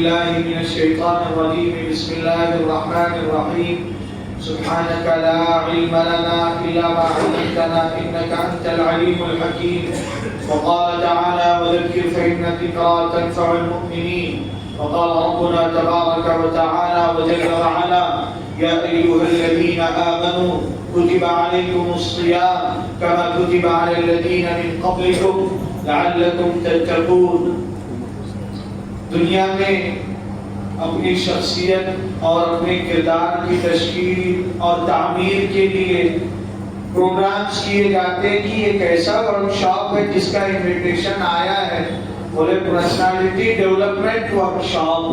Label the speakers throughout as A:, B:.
A: بالله من الشيطان الرجيم بسم الله الرحمن الرحيم سبحانك لا علم لنا إلا ما علمتنا إنك أنت العليم الحكيم وقال تعالى وذكر فإن الذكرى تنفع المؤمنين وقال ربنا تبارك وتعالى وجل وعلا يا أيها الذين آمنوا كتب عليكم الصيام كما كتب على الذين من قبلكم لعلكم تتقون. دنیا میں اپنی شخصیت اور اپنے کردار کی تشکیل اور تعمیر کے لیے پروگرامز کیے جاتے ہیں کہ ایک ایسا ورکشاپ ہے جس کا انویٹیشن آیا ہے، بولے پرسنالٹی ڈیولپمنٹ ورکشاپ،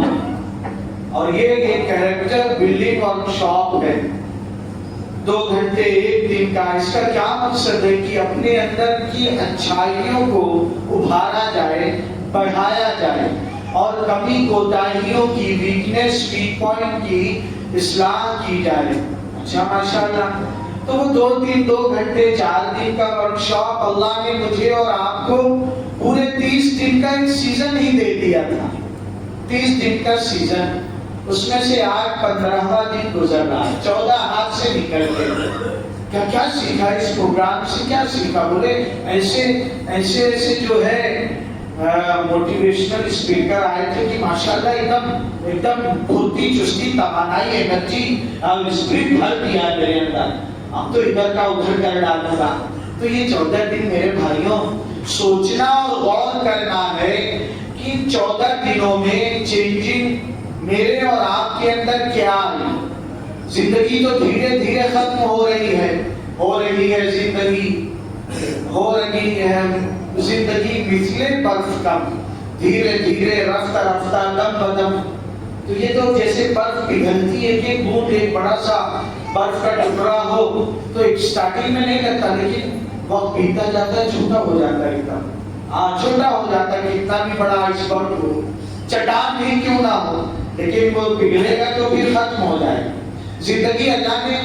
A: اور یہ ایک کیریکٹر بلڈنگ ورکشاپ ہے. 2 گھنٹے 1 دن کا. اس کا کیا مقصد ہے کہ اپنے اندر کی اچھائیوں کو ابھارا جائے، بڑھایا جائے اور کمی کوتاہیوں کی، ویکنیس، ویک پوائنٹ کی اصلاح کی جائے. اچھا ماشاءاللہ. تو وہ 2 دن 2 گھنٹے 4 دن کا ورکشاپ اللہ نے مجھے اور آپ کو پورے 30 دن کا ایک سیزن ہی دے دیا تھا. 30 دن کا سیزن، اس میں سے آج 15واں دن گزر رہا ہے. 14 ہاتھ سے نکل گئے. کیا سیکھا اس پروگرام سے؟ کیا سیکھا؟ بولے ایسے جو ہے موٹیویشنل اسپیکر آئے تھے کہ ماشاءاللہ ایک دم پھرتی چستی توانائی انرجی اور اسپرٹ بھر دیا میرے اندر. اب تو ادھر کا ادھر کر ڈالوں گا. تو یہ 14 دن میرے بھائیوں سوچنا اور غور کرنا ہے کہ 14 دنوں میں چینجنگ میرے اور آپ کے اندر کیا ہے. زندگی تو دھیرے دھیرے ختم ہو رہی ہے زندگی مثل برف کم، دھیرے دھیرے رفتہ رفتہ دم بدم. تو یہ تو جیسے برف پگھلتی ہے کہ بوند ایک بڑا سا برف کا ٹکڑا ہو تو ایک سٹارٹنگ میں نہیں لگتا، لیکن وقت بیتتا جاتا ہے چھوٹا ہو جاتا ہے. ایک دم چھوٹا ہو جاتا ہے کہ اتنا بھی بڑا آئس برف ہو، چٹان بھی کیوں نہ ہو، لیکن وہ پگھلے گا تو پھر ختم ہو جائے. زندگی اللہ نے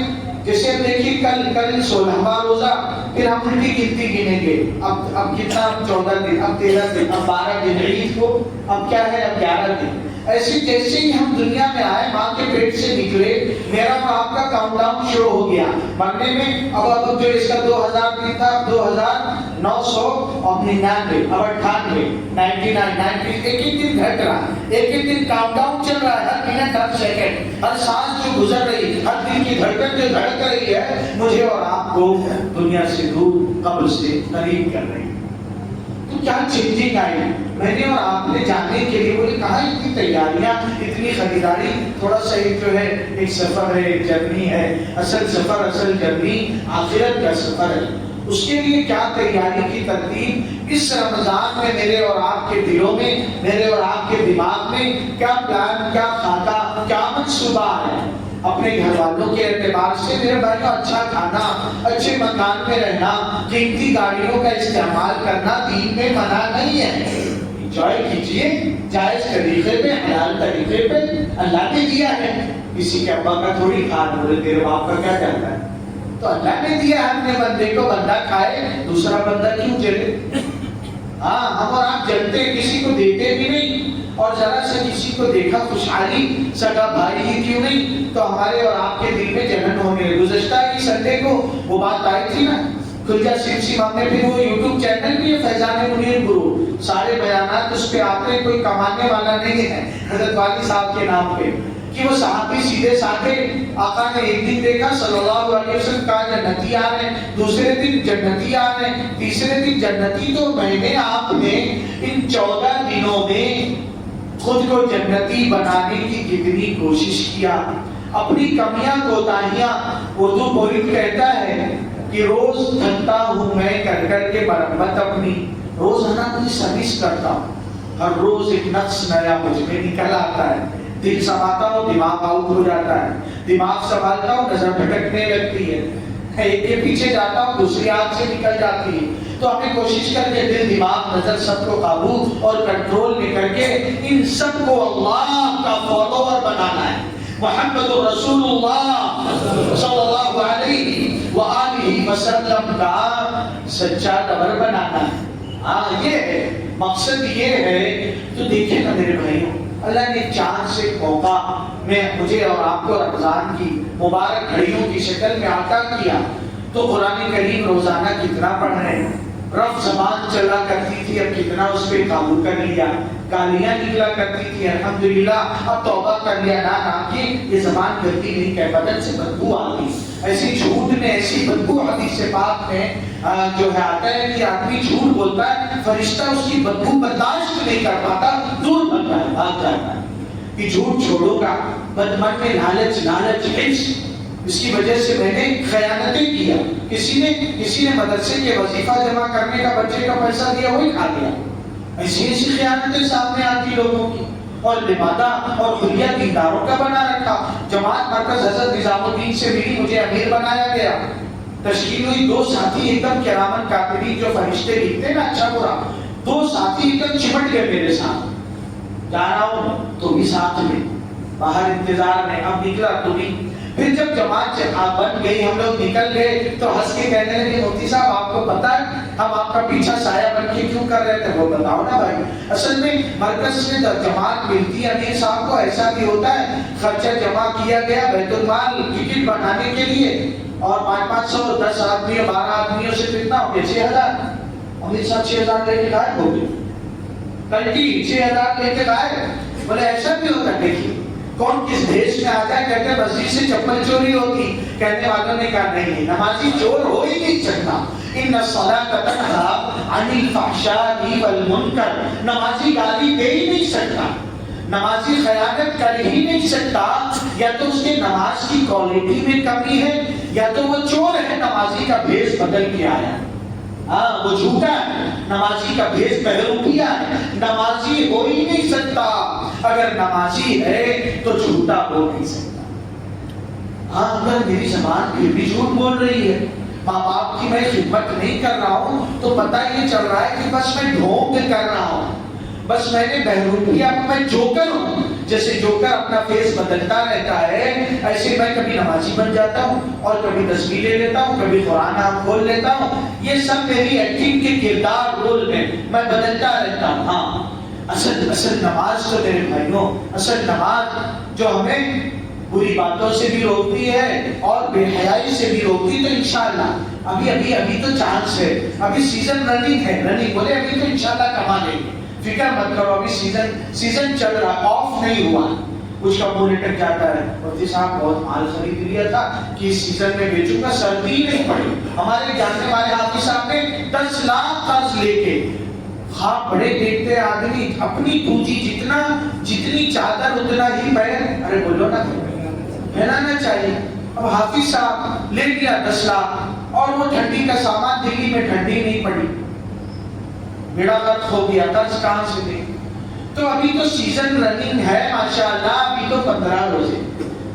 A: جیسے اب دیکھیے کل 16واں روزہ، پھر ہم الٹی گنتی گنیں گے. اب کتنا؟ 14 دن، اب 13 دن، اب 12 دن عید کو، اب کیا ہے؟ اب 11 دن. ایسے جیسے ہی ہم دنیا میں آئے، ماں کے پیٹ سے نکلے، میرا اور آپ کا کاؤنٹ ڈاؤن شروع ہو گیا مرنے میں. اب جو اس کا 2000 دن تھا، اب 2999، اب 98، 99، ایک دن گھٹ رہا، ایک دن کاؤنٹ ڈاؤن چل رہا ہے. ہر منٹ، ہر سیکنڈ، ہر سانس جو گزر رہی، ہر دن کی دھڑکن جو دھڑک رہی ہے، مجھے اور آپ کو دنیا سے دور، قبر سے قریب کر رہی ہے. تو کیا چینجنگ آئی میں نے اور آپ نے جاننے کے لیے. بولے کہاں اتنی تیاریاں، اتنی خریداری؟ تھوڑا سا ایک جو ہے ایک سفر ہے، ایک جرنی ہے. اصل سفر، اصل جرنی آخرت کا سفر ہے. اس کے لیے کیا تیاری کی ترتیب اس رمضان میں میرے اور آپ کے دلوں میں، میرے اور آپ کے دماغ میں کیا پلان، کیا خاکہ، کیا منصوبہ ہے؟ اپنے گھر والوں کے اعتبار سے میرے بھائیوں اچھا کھانا، اچھے مکان میں رہنا، قیمتی گاڑیوں کا استعمال کرنا دین میں منع نہیں ہے. انجوائے کیجئے جائز طریقے پہ، حلال طریقے پہ. اللہ نے دیا ہے، کسی کے ابا کا تھوڑی کھان، بولے تیرے باپ کا کیا جاتا ہے؟ تو اللہ نے دیا ہے اپنے بندے کو، بندہ کھائے، دوسرا بندہ کیوں جلے؟ ہم اور آپ جلتے کسی کو دیتے بھی نہیں، اور ذرا سے کسی کو دیکھا خوشحالی سگا بھائی ہی کیوں نہیں، تو ہمارے اور آپ کے دل میں جلن ہونے لگی. گزشتہ ہی سنڈے کو وہ بات آئی تھی نا، کھلجا سیم ہم نے پھر وہ یوٹیوب چینل بھی ہے فیضان منیر گرو، سارے بیانات اس پہ آتے ہیں. کوئی کمانے والا نہیں ہے حضرت والی صاحب کے نام پہ، کہ وہ صحابی سیدھے سادھے آقا نے ایک دن دیکھا صلی اللہ علیہ وسلم کہا جنتی آ رہے ہیں، دوسرے دن جنتی آ رہے ہیں، تیسرے دن جنتی. تو میں نے آپ نے ان 14 دنوں میں خود کو جنتی بنانے کی کتنی کوشش کیا؟ اپنی کمیاں کوتاہیاں، اردو پوئٹ کہتا ہے کہ روز تھکتا ہوں میں کر کر کے مرمت اپنی، روزانہ اپنی سروس کرتا ہوں، ہر روز ایک نقص نیا مجھ میں نکل آتا ہے. دل سنبھالتا ہوں، دماغ آؤٹ ہو جاتا ہے، دماغ سنبھالتا ہوں، نظر بھٹکنے لگتی ہے، ایک کے پیچھے جاتا ہوں، دوسری آنکھ سے نکل جاتی ہے. تو ہمیں کوشش کر کے دل، دماغ، نظر سب کو قابو اور کنٹرول میں کر کے ان سب کو اللہ کا فالوور بنانا ہے. محمد رسول اللہ صلی اللہ علیہ وآلہ وسلم کا سچا لور بنانا ہے. یہ ہے مقصد، یہ ہے. تو دیکھیں نا میرے بھائیوں، اللہ نے چاند سے موقع میں مجھے اور آپ کو رمضان کی مبارک گھڑیوں کی شکل میں عطا کیا، تو قرآن کریم روزانہ کتنا پڑھ رہے ہیں۔ رف زبان چلا کرتی تھی، اب کتنا اس پہ قابو کر لیا، گالیاں نکلا کرتی تھی، الحمدللہ اب توبہ کر لیا، نہ کہ یہ زبان کرتی نہیں کہ بدن سے بدبو آتی، ایسی جھوٹ میں ایسی بدبو حدیث پاک میں جو ہے آتا ہے کہ آدمی جھوٹ بولتا ہے، فرشتہ اس کی بدبو برداشت نہیں کر پاتا، دور بھگتا ہے، بھاگ جاتا ہے کہ جھوٹ چھوڑو گا، بدمن میں لالچ حرص، اس کی وجہ سے میں نے خیانتیں کیا، کسی نے مدرسے کے وظیفہ جمع کرنے کا بچے کا پیسہ دیا وہی کھا لیا، ایسی خیانتیں سامنے آتی لوگوں کی، اور لبادہ اور خلیہ دینداروں کا بنا رکھا۔ جماعت مرکز حضرت نظام الدین سے ملی، مجھے امیر بنایا گیا، تشکیل ہوئی، دو ساتھی ایک دم کرامن کاتبین جو فرشتے لکھتے نا اچھا برا، دو ساتھی ایک دم چمٹ گئے میرے ساتھ، جا رہا ہوں تو بھی ساتھ میں، باہر انتظار میں، اب نکلا تو بھی، پھر جب جماعت بن گئی ہم لوگ نکل گئے تو ہنس کے کہنے لگے مفتی صاحب آپ کو پتا ہے ہم آپ کا پیچھا سایہ بن کے کیوں کر رہے تھے؟ وہ بتاؤ نا بھائی۔ اصل میں مرکز میں جماعت ملتی ہے، امیر صاحب کو ایسا بھی ہوتا ہے، خرچہ جمع کیا گیا بیت المال ٹکٹ بنانے کے لیے، اور 500 10 آدمی 12 آدمیوں سے کتنا ہو گیا 6000، امیر صاحب 6000 لے کے غائب ہو گئے، کلٹی 6000 لے کے غائب۔ بولے ایسا بھی ہوتا ہے، دیکھیے کون کس دیش میں آتا ہے، کہتے ہیں مسجد سے چپل چوری ہوتی، کہنے والوں نے کہا نہیں، نمازی چور ہو ہی نہیں سکتا، ان الصلاۃ تنہی عن الفحشاء والمنکر، نمازی گالی دے ہی نہیں سکتا، نمازی خیانت کر ہی نہیں سکتا، یا تو اس کے نماز کی کوالٹی میں کمی ہے، یا تو وہ چور ہے، نمازی کا بھیس بدل کے آیا، ہاں وہ جھوٹا ہے، نمازی کا بھیس پہلو کیا ہے، نمازی ہو ہی نہیں سکتا، اگر نمازی ہے تو جھوٹا ہو نہیں سکتا۔ ہاں اگر میری زبان پھر بھی جھوٹ بول رہی ہے، ماں باپ کی میں خدمت نہیں کر رہا ہوں، تو پتہ یہ چل رہا ہے کہ بس میں ڈھونگ کر رہا ہوں، بس میں نے بہروپیہ میں جوکر ہوں، جیسے جوکر اپنا فیس بدلتا رہتا ہے، ایسے میں کبھی نمازی بن جاتا ہوں اور کبھی تسبیح لے لیتا ہوں، کبھی قرآن آپ کھول لیتا ہوں، یہ سب میری ایکٹنگ کے کردار رول میں میں بدلتا رہتا ہوں۔ ہاں اصل نماز تو میرے بھائیوں، اصل نماز جو ہمیں بری باتوں سے بھی روکتی ہے اور بے حیائی سے بھی روکتی، تو انشاءاللہ ابھی تو چانس ہے، ابھی سیزن رننگ ہے، رننگ بولے ابھی تو انشاءاللہ کما لیں گے، فکر مت کرو، ابھی سیزن چل رہا، آف نہیں ہوا، کچھ کا منہ لٹک جاتا ہے، مفتی صاحب بہت مال خرید لیا تھا کہ اس سیزن میں بیچوں گا، سردی نہیں پڑی، ہمارے جاننے والے حافظ صاحب نے 10 لاکھ قرض لے کے، خواب بڑے دیکھتے آدمی، اپنی پونجی جتنی چادر اتنا ہی پہن، ارے بولو نا پہنانا چاہیے، اب حافظ صاحب لے لیا 10 لاکھ، اور وہ ٹھنڈی کا سامان، دلی میں ٹھنڈی نہیں پڑی، بیڑا غرق ہو گیا، قرض کہاں سے دے؟ تو ابھی تو سیزن رننگ ہے ماشاءاللہ، ابھی تو 15 روزے،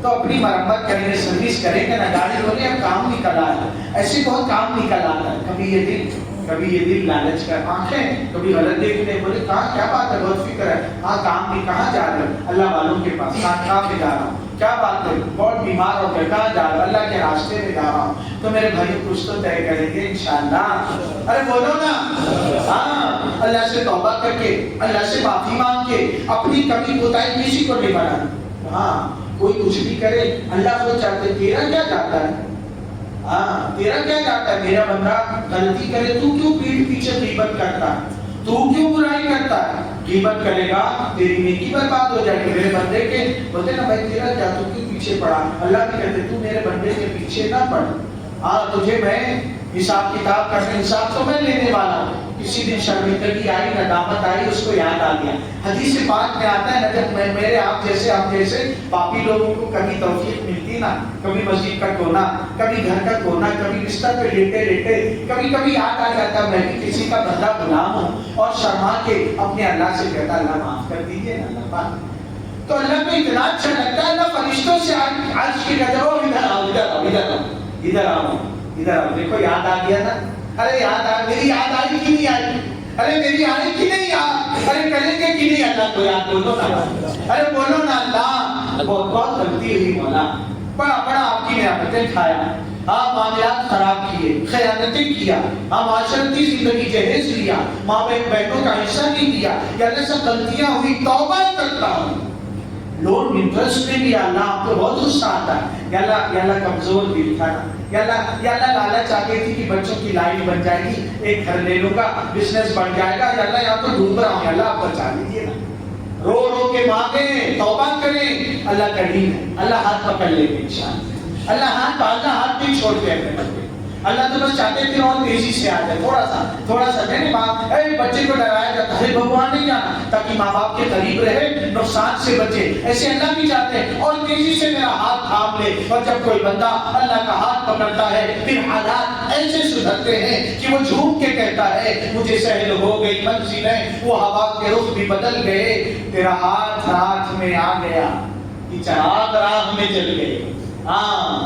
A: تو اپنی مرمت کریں گے، سروس کریں گے نا، گاڑی بولے اب کام نکل آیا، ایسے بہت کام نکل آتا ہے، کبھی یہ دل لالچ کر آنکھیں، کبھی غلط دیکھتے، بولے کہاں کیا بات ہے، بہت فکر ہے، ہاں کام نہیں، کہاں جا رہے ہو؟ اللہ والوں کے پاس، کہاں پہ جا رہا ہوں، کیا بات ہے، بہت بیمار ہو گیا، کہاں جا رہا ہوں؟ اللہ کے راستے میں جا رہا ہوں، تو میرے بھائی کچھ تو طے کریں گے انشاءاللہ، ارے بولو نا، ہاں اللہ سے توبہ کر کے، اللہ سے معافی مانگ کے، اپنی کمی کوتاہی کسی کو نہیں بنانا، ہاں کوئی کچھ بھی کرے، اللہ کو چاہتے، تیرا کیا جاتا ہے، ہاں تیرا کیا جاتا ہے، میرا بندہ غلطی کرے تو کیوں پیٹھ پیچھے غیبت کرتا ہے، تو کیوں برائی کرتا ہے، غیبت کرے گا تیری نیکی برباد ہو جائے گی، میرے بندے کے بولتے نا بھائی تیرا کیا، تو کیوں پیچھے پڑا، اللہ بھی کہتے تو میرے بندے کے پیچھے نہ پڑ، ہاں تجھے میں حساب کتاب کرنے، حساب تو میں لینے والا ہوں، کسی دن شرمندگی آئی، ندامت آئی، اس کو یاد آ گیا، حدیث پاک میں آتا ہے نا، جب میرے آپ جیسے ہم جیسے پاپی لوگوں کو کبھی توفیق ملتی نا، کبھی مسجد کا کونا، کبھی گھر کا کونا، کبھی بستر پہ لیٹے کبھی یاد آ جاتا میں بھی کسی کا بندہ غلام ہوں، اور شرما کے اپنے اللہ سے کہتا اللہ معاف کر دیجیے نا اللہ پاک، تو اللہ کو اتنا اچھا لگتا ہے، اللہ فرشتوں سے آج کی کہتا ہو ادھر آؤ، دیکھو یاد آ گیا نا، ارے میری یاد آئی کہ نہیں آئی، ارے میری آئی کہ نہیں یاد، ارے کریں گے کہ نہیں اللہ کو یاد، بولو نا، ارے بولو نا اللہ، بہت غلطی ہوئی مولا، بڑا آپ کی نعمتیں کھایا، ہاں معاملات خراب کیے، خیانتیں کیا، ہاں معاشرتی زندگی جہیز لیا، ماں بہنوں کا حصہ نہیں دیا، یا اللہ سے غلطیاں ہوئی، توبہ کرتا ہوں، لون انٹرسٹ میں بھی اللہ آپ کو بہت غصہ آتا ہے، یا اللہ کمزور دل تھا نا، یا اللہ لالچ آ گئی تھی کہ بچوں کی لائف بن جائے گی، ایک گھر لے لوں گا، بزنس بن جائے گا، یا اللہ یہاں تو ڈوب رہا ہوں، اللہ آپ بچا لیجیے نا، رو رو کے مانگیں، توبہ کریں، اللہ کریم ہے، اللہ ہاتھ پکڑ لے گے انشاءاللہ، اللہ ہاتھ پالنا ہاتھ نہیں چھوڑتے اپنے بندے، اللہ تو بس چاہتے تھے اور تیزی سے آ جائے، تھوڑا سا نہیں بات، بچے کو ڈرایا جاتا ہے بھگوان نہیں جانا تاکہ ماں باپ کے قریب رہے، نقصان سے بچے، ایسے اللہ بھی چاہتے ہیں اور تیزی سے میرا ہاتھ تھام لے، اور جب کوئی بندہ اللہ کا ہاتھ پکڑتا ہے پھر حالات ایسے سدھرتے ہیں کہ وہ جھوم کے کہتا ہے مجھے سہل ہو گئی منزلیں، وہ ہوا کے رخ بھی بدل گئے، تیرا ہاتھ میں آ گیا، یہ چراغ راہ میں جل گئے، ہاں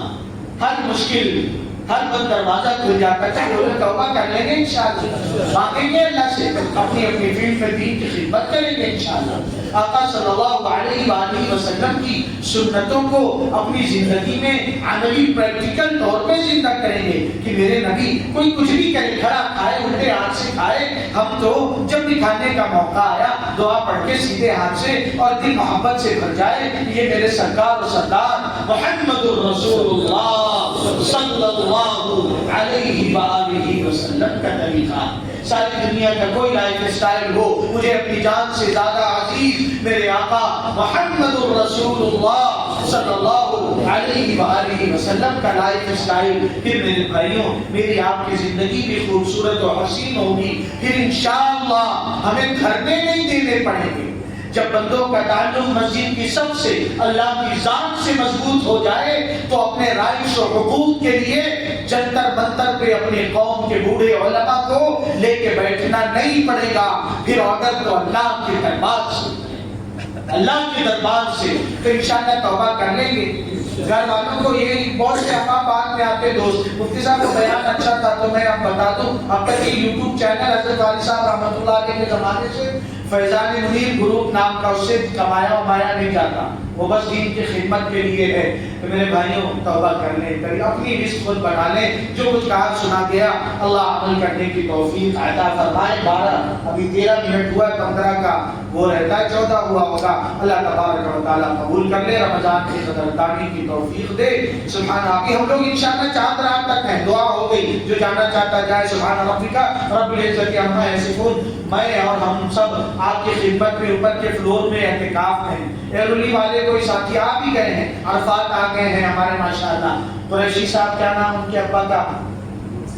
A: ہر مشکل ہر بند دروازہ کھل جاتا ہے، وہ توبہ کر لیں گے انشاءاللہ، مانگیں گے اللہ سے، اپنی فیلڈ میں دین کی خدمت کریں گے انشاءاللہ، آقا صلی اللہ علیہ وآلہ وسلم کی سنتوں کو اپنی زندگی میں عملی پریکٹیکل طور پہ زندہ کریں گے کہ میرے نبی کوئی کچھ بھی کرے، کھڑا کھائے الٹے ہاتھ سے کھائے، ہم تو جب بھی کھانے کا موقع آیا دعا پڑھ کے سیدھے ہاتھ سے اور دل محبت سے بھر جائے، یہ میرے سرکار و سردار محمد الرسول اللہ صلی اللہ علیہ وآلہ وسلم کا طریقہ، ساری دنیا کا کوئی لائف سٹائل ہو، مجھے اپنی جان سے زیادہ عزیز میرے آقا محمد الرسول اللہ صلی اللہ علیہ وآلہ وسلم کا لائف سٹائل، پھر میرے بھائیوں میری آپ کی زندگی بھی خوبصورت و حسین ہوگی، پھر انشاءاللہ ہمیں دھرنے نہیں دینے پڑیں گے، جب بندوں کا تعلق مسجد کی سب سے اللہ کی ذات سے مضبوط ہو جائے تو اپنے رائٹس و حقوق کے لیے جنتر منتر پہ اپنے قوم کے بوڑھے علماء کو لے کے بیٹھنا نہیں پڑے گا، پھر آرڈر تو اللہ کے دربار سے، تو انشاءاللہ توبہ کر لیں گے۔ گھر والوں کو یہ بہت سے احباب بعد میں آتے دوست، مفتی صاحب کو بیان اچھا تھا تو میں اب بتا دوں، اب تک یہ یوٹیوب چینل حضرت والی صاحب رحمۃ اللہ علیہ کے زمانے سے فیضان منیر گروپ نام کا، اس سے کمایا ومایا نہیں جاتا، وہ بس دین کی خدمت کے لیے ہے، تو میرے بھائیوں توبہ کر لیں، اپنی رزق خود بنا لیں، جو کچھ کہا سنا گیا اللہ عمل کرنے کی توفیق عطا فرمائے۔ 12 ابھی 13 منٹ ہوا، 15 کا وہ رہتا ہے، 14 ہوا ہوگا، اللہ تبارک و تعالیٰ قبول کر لے، رمضان کی قدردانی کی توفیق دے۔ سبحان ابھی ہم لوگ انشاءاللہ چاند رات تک ہیں، دعا ہو گئی، جو جانا چاہتا جائے، سبحان ربک رب العزت عما یصفون، میں اور ہم سب آپ کی خدمت میں اوپر کے فلور میں اعتکاف ہیں، ایرولی والے کوئی ساتھی آ بھی گئے ہیں، عرفات آ گئے ہیں ہمارے ماشاءاللہ، قریشی صاحب کیا نام ان کے ابا کا،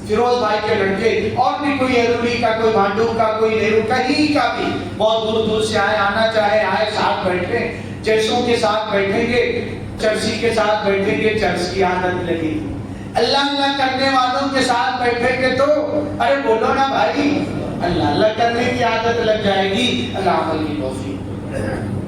A: فیروز بھائی کے لڑکے، اور بھی کوئی ایرولی کا، کوئی بھانڈو کا، کوئی نیرو کہیں کا بھی بہت دور دور سے آئے، آنا چاہے آئے، ساتھ بیٹھے، جیسوں کے ساتھ بیٹھیں گے، چرسی کے ساتھ بیٹھیں گے، چرس کی عادت لگے گی، اللہ اللہ کرنے والوں کے ساتھ بیٹھیں گے تو ارے بولو نا بھائی، اللہ اللہ کرنے کی عادت لگ جائے گی، اللہ عمل کی توفیق۔